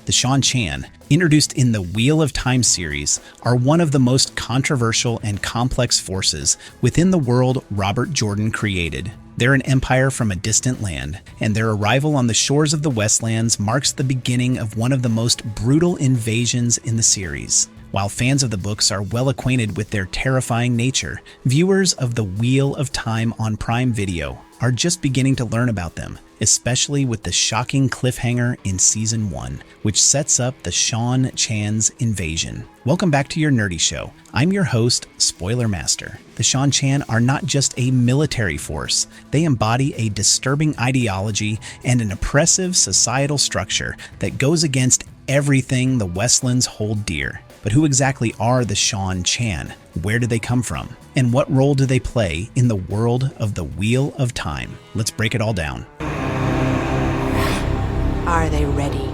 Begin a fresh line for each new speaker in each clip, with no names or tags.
the Seanchan, introduced in the Wheel of Time series, are one of the most controversial and complex forces within the world Robert Jordan created. They're an empire from a distant land, and their arrival on the shores of the Westlands marks the beginning of one of the most brutal invasions in the series. While fans of the books are well acquainted with their terrifying nature, viewers of the Wheel of Time on Prime Video are just beginning to learn about them, especially with the shocking cliffhanger in Season 1, which sets up the Seanchan's invasion. Welcome back to your nerdy show. I'm your host, Spoiler Master. The Seanchan are not just a military force, they embody a disturbing ideology and an oppressive societal structure that goes against everything the Westlands hold dear. But who exactly are the Seanchan? Where do they come from? And what role do they play in the world of the Wheel of Time? Let's break it all down.
Are they ready?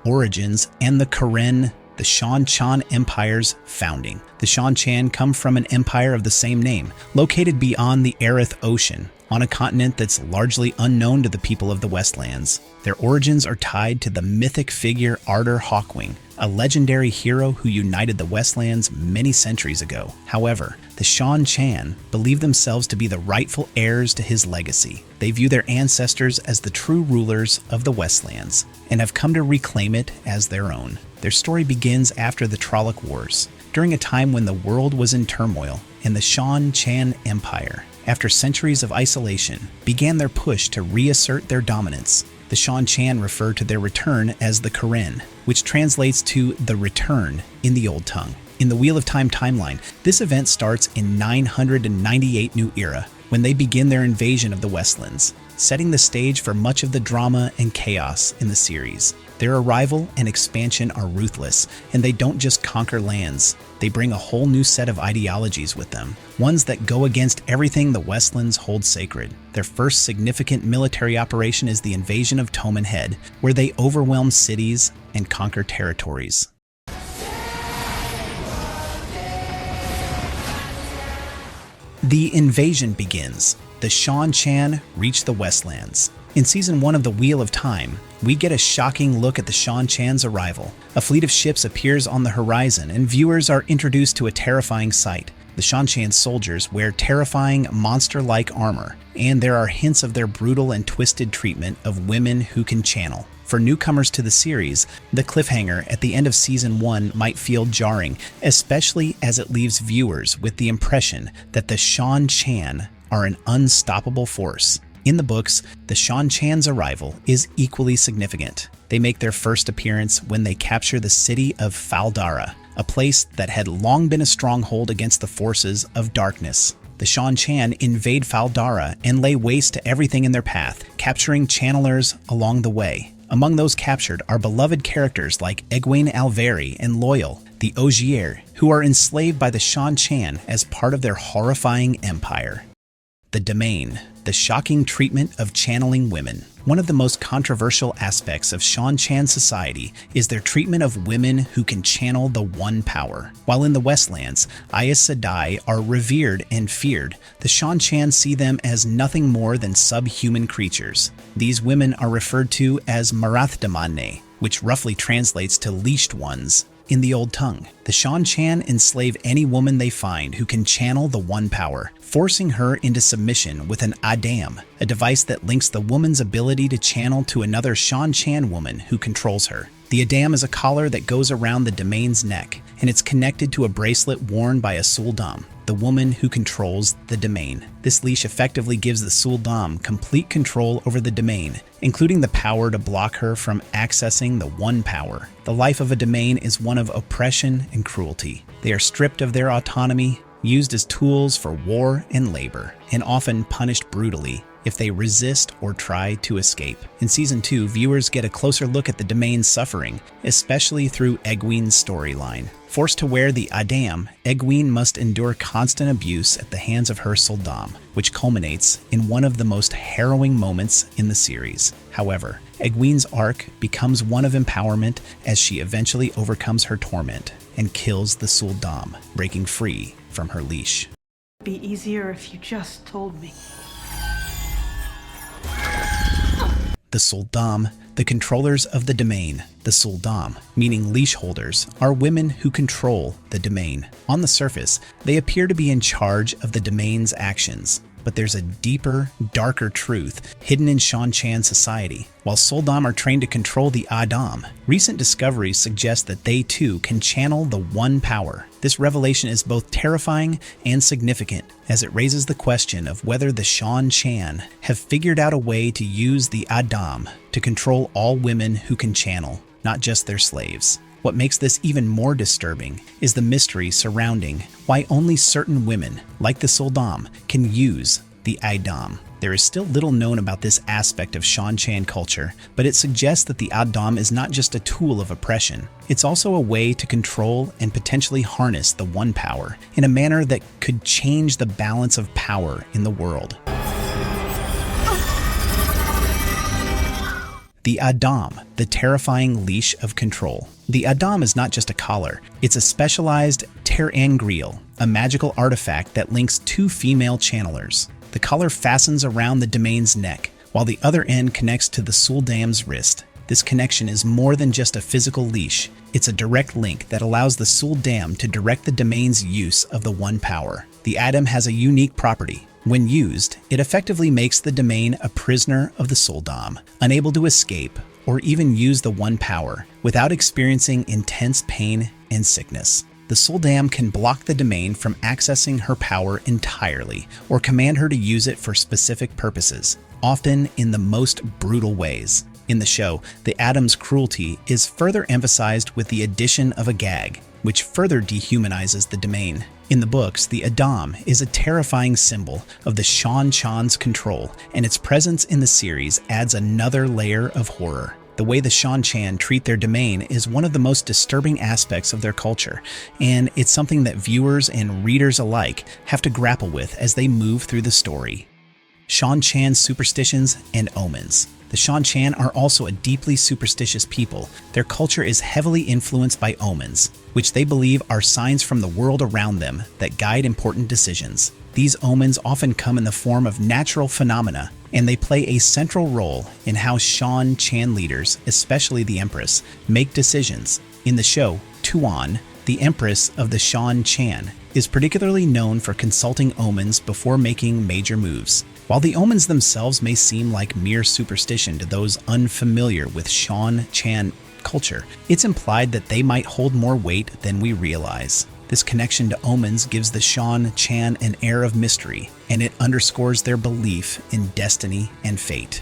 Origins and the Karen, the Seanchan Empire's founding. The Seanchan come from an empire of the same name, located beyond the Aryth Ocean, on a continent that's largely unknown to the people of the Westlands. Their origins are tied to the mythic figure Arthur Hawkwing, a legendary hero who united the Westlands many centuries ago. However, the Seanchan believe themselves to be the rightful heirs to his legacy. They view their ancestors as the true rulers of the Westlands and have come to reclaim it as their own. Their story begins after the Trolloc Wars, during a time when the world was in turmoil, and the Seanchan Empire, after centuries of isolation, began their push to reassert their dominance. The Seanchan refer to their return as the Karen, which translates to the return in the Old Tongue. In the Wheel of Time timeline, this event starts in 998 New Era, when they begin their invasion of the Westlands, setting the stage for much of the drama and chaos in the series. Their arrival and expansion are ruthless, and they don't just conquer lands. They bring a whole new set of ideologies with them, ones that go against everything the Westlands hold sacred. Their first significant military operation is the invasion of Toman Head, where they overwhelm cities and conquer territories. The invasion begins. The Seanchan reach the Westlands. In Season 1 of the Wheel of Time, we get a shocking look at the Seanchan's arrival. A fleet of ships appears on the horizon, and viewers are introduced to a terrifying sight. The Seanchan's soldiers wear terrifying, monster-like armor, and there are hints of their brutal and twisted treatment of women who can channel. For newcomers to the series, the cliffhanger at the end of Season 1 might feel jarring, especially as it leaves viewers with the impression that the Seanchan are an unstoppable force. In the books, the Seanchan's arrival is equally significant. They make their first appearance when they capture the city of Faldara, a place that had long been a stronghold against the forces of darkness. The Seanchan invade Faldara and lay waste to everything in their path, capturing channelers along the way. Among those captured are beloved characters like Egwene Alveri and Loyal, the Ogier, who are enslaved by the Seanchan as part of their horrifying empire. The damane, the shocking treatment of channeling women. One of the most controversial aspects of Seanchan society is their treatment of women who can channel the One Power. While in the Westlands, Aes Sedai are revered and feared, the Seanchan see them as nothing more than subhuman creatures. These women are referred to as damane, which roughly translates to leashed ones in the Old Tongue. The Seanchan enslave any woman they find who can channel the One Power, forcing her into submission with an Adam, a device that links the woman's ability to channel to another Seanchan woman who controls her. The Adam is a collar that goes around the damane's neck, and it's connected to a bracelet worn by a Suldam, the woman who controls the damane. This leash effectively gives the Suldam complete control over the damane, including the power to block her from accessing the One Power. The life of a damane is one of oppression and cruelty. They are stripped of their autonomy, used as tools for war and labor, and often punished brutally if they resist or try to escape. In Season 2, viewers get a closer look at the damane's suffering, especially through Egwene's storyline. Forced to wear the Adam, Egwene must endure constant abuse at the hands of her Suldam, which culminates in one of the most harrowing moments in the series. However, Egwene's arc becomes one of empowerment as she eventually overcomes her torment and kills the Suldam, breaking free from her leash.
It'd be easier if you just told me.
the Suldam, the controllers of the damane. The Suldam, meaning leash holders, are women who control the damane. On the surface, they appear to be in charge of the damane's actions. But there's a deeper, darker truth hidden in Seanchan society. While Suldam are trained to control the Adam, recent discoveries suggest that they too can channel the One Power. This revelation is both terrifying and significant, as it raises the question of whether the Seanchan have figured out a way to use the Adam to control all women who can channel, not just their slaves. What makes this even more disturbing is the mystery surrounding why only certain women, like the Suldam, can use the Adam. There is still little known about this aspect of Seanchan culture, but it suggests that the Adam is not just a tool of oppression. It's also a way to control and potentially harness the One Power in a manner that could change the balance of power in the world. The Adam, the terrifying leash of control. The Adam is not just a collar, it's a specialized ter'angreal, a magical artifact that links two female channelers. The collar fastens around the damane's neck, while the other end connects to the Suldam's wrist. This connection is more than just a physical leash, it's a direct link that allows the Suldam to direct the damane's use of the One Power. The Adam has a unique property. When used, it effectively makes the damane a prisoner of the Suldam, unable to escape or even use the One Power without experiencing intense pain and sickness. The Suldam can block the damane from accessing her power entirely or command her to use it for specific purposes, often in the most brutal ways. In the show, the Adam's cruelty is further emphasized with the addition of a gag, which further dehumanizes the damane. In the books, the Adam is a terrifying symbol of the Seanchan's control, and its presence in the series adds another layer of horror. The way the Seanchan treat their damane is one of the most disturbing aspects of their culture, and it's something that viewers and readers alike have to grapple with as they move through the story. Seanchan superstitions and omens. The Seanchan are also a deeply superstitious people. Their culture is heavily influenced by omens, which they believe are signs from the world around them that guide important decisions. These omens often come in the form of natural phenomena, and they play a central role in how Seanchan leaders, especially the Empress, make decisions. In the show, Tuan, the Empress of the Seanchan, is particularly known for consulting omens before making major moves. While the omens themselves may seem like mere superstition to those unfamiliar with Seanchan culture, it's implied that they might hold more weight than we realize. This connection to omens gives the Seanchan an air of mystery, and it underscores their belief in destiny and fate.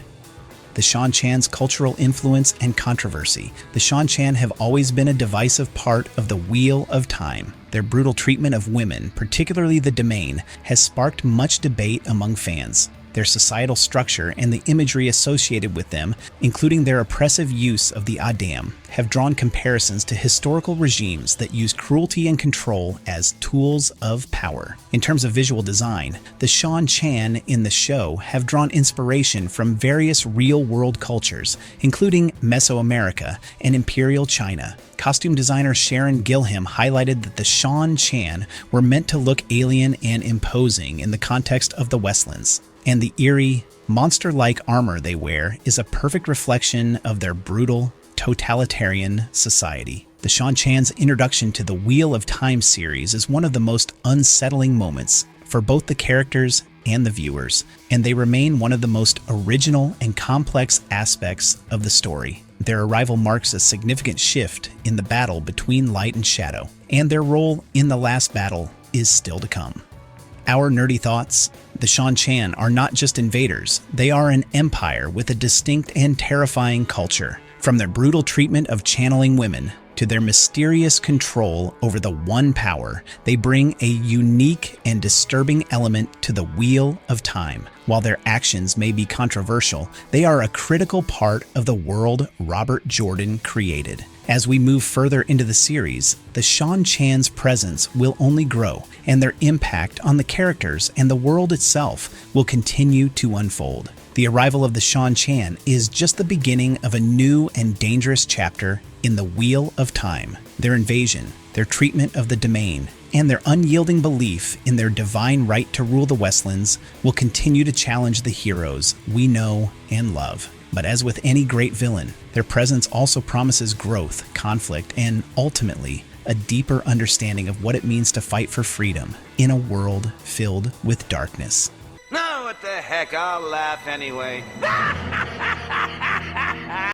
The Seanchan's cultural influence and controversy. The Seanchan have always been a divisive part of the Wheel of Time. Their brutal treatment of women, particularly the damane, has sparked much debate among fans. Their societal structure and the imagery associated with them, including their oppressive use of the Adam, have drawn comparisons to historical regimes that use cruelty and control as tools of power. In terms of visual design, the Seanchan in the show have drawn inspiration from various real-world cultures, including Mesoamerica and Imperial China. Costume designer Sharon Gilham highlighted that the Seanchan were meant to look alien and imposing in the context of the Westlands, and the eerie, monster-like armor they wear is a perfect reflection of their brutal, totalitarian society. The Seanchan's introduction to the Wheel of Time series is one of the most unsettling moments for both the characters and the viewers, and they remain one of the most original and complex aspects of the story. Their arrival marks a significant shift in the battle between light and shadow, and their role in the last battle is still to come. Our nerdy thoughts? The Seanchan are not just invaders, they are an empire with a distinct and terrifying culture. From their brutal treatment of channeling women to their mysterious control over the One Power, they bring a unique and disturbing element to the Wheel of Time. While their actions may be controversial, they are a critical part of the world Robert Jordan created. As we move further into the series, the Seanchan's presence will only grow, and their impact on the characters and the world itself will continue to unfold. The arrival of the Seanchan is just the beginning of a new and dangerous chapter in the Wheel of Time. Their invasion, their treatment of the damane, and their unyielding belief in their divine right to rule the Westlands will continue to challenge the heroes we know and love. But as with any great villain, their presence also promises growth, conflict, and ultimately, a deeper understanding of what it means to fight for freedom in a world filled with darkness.
No, what the heck, I'll laugh anyway.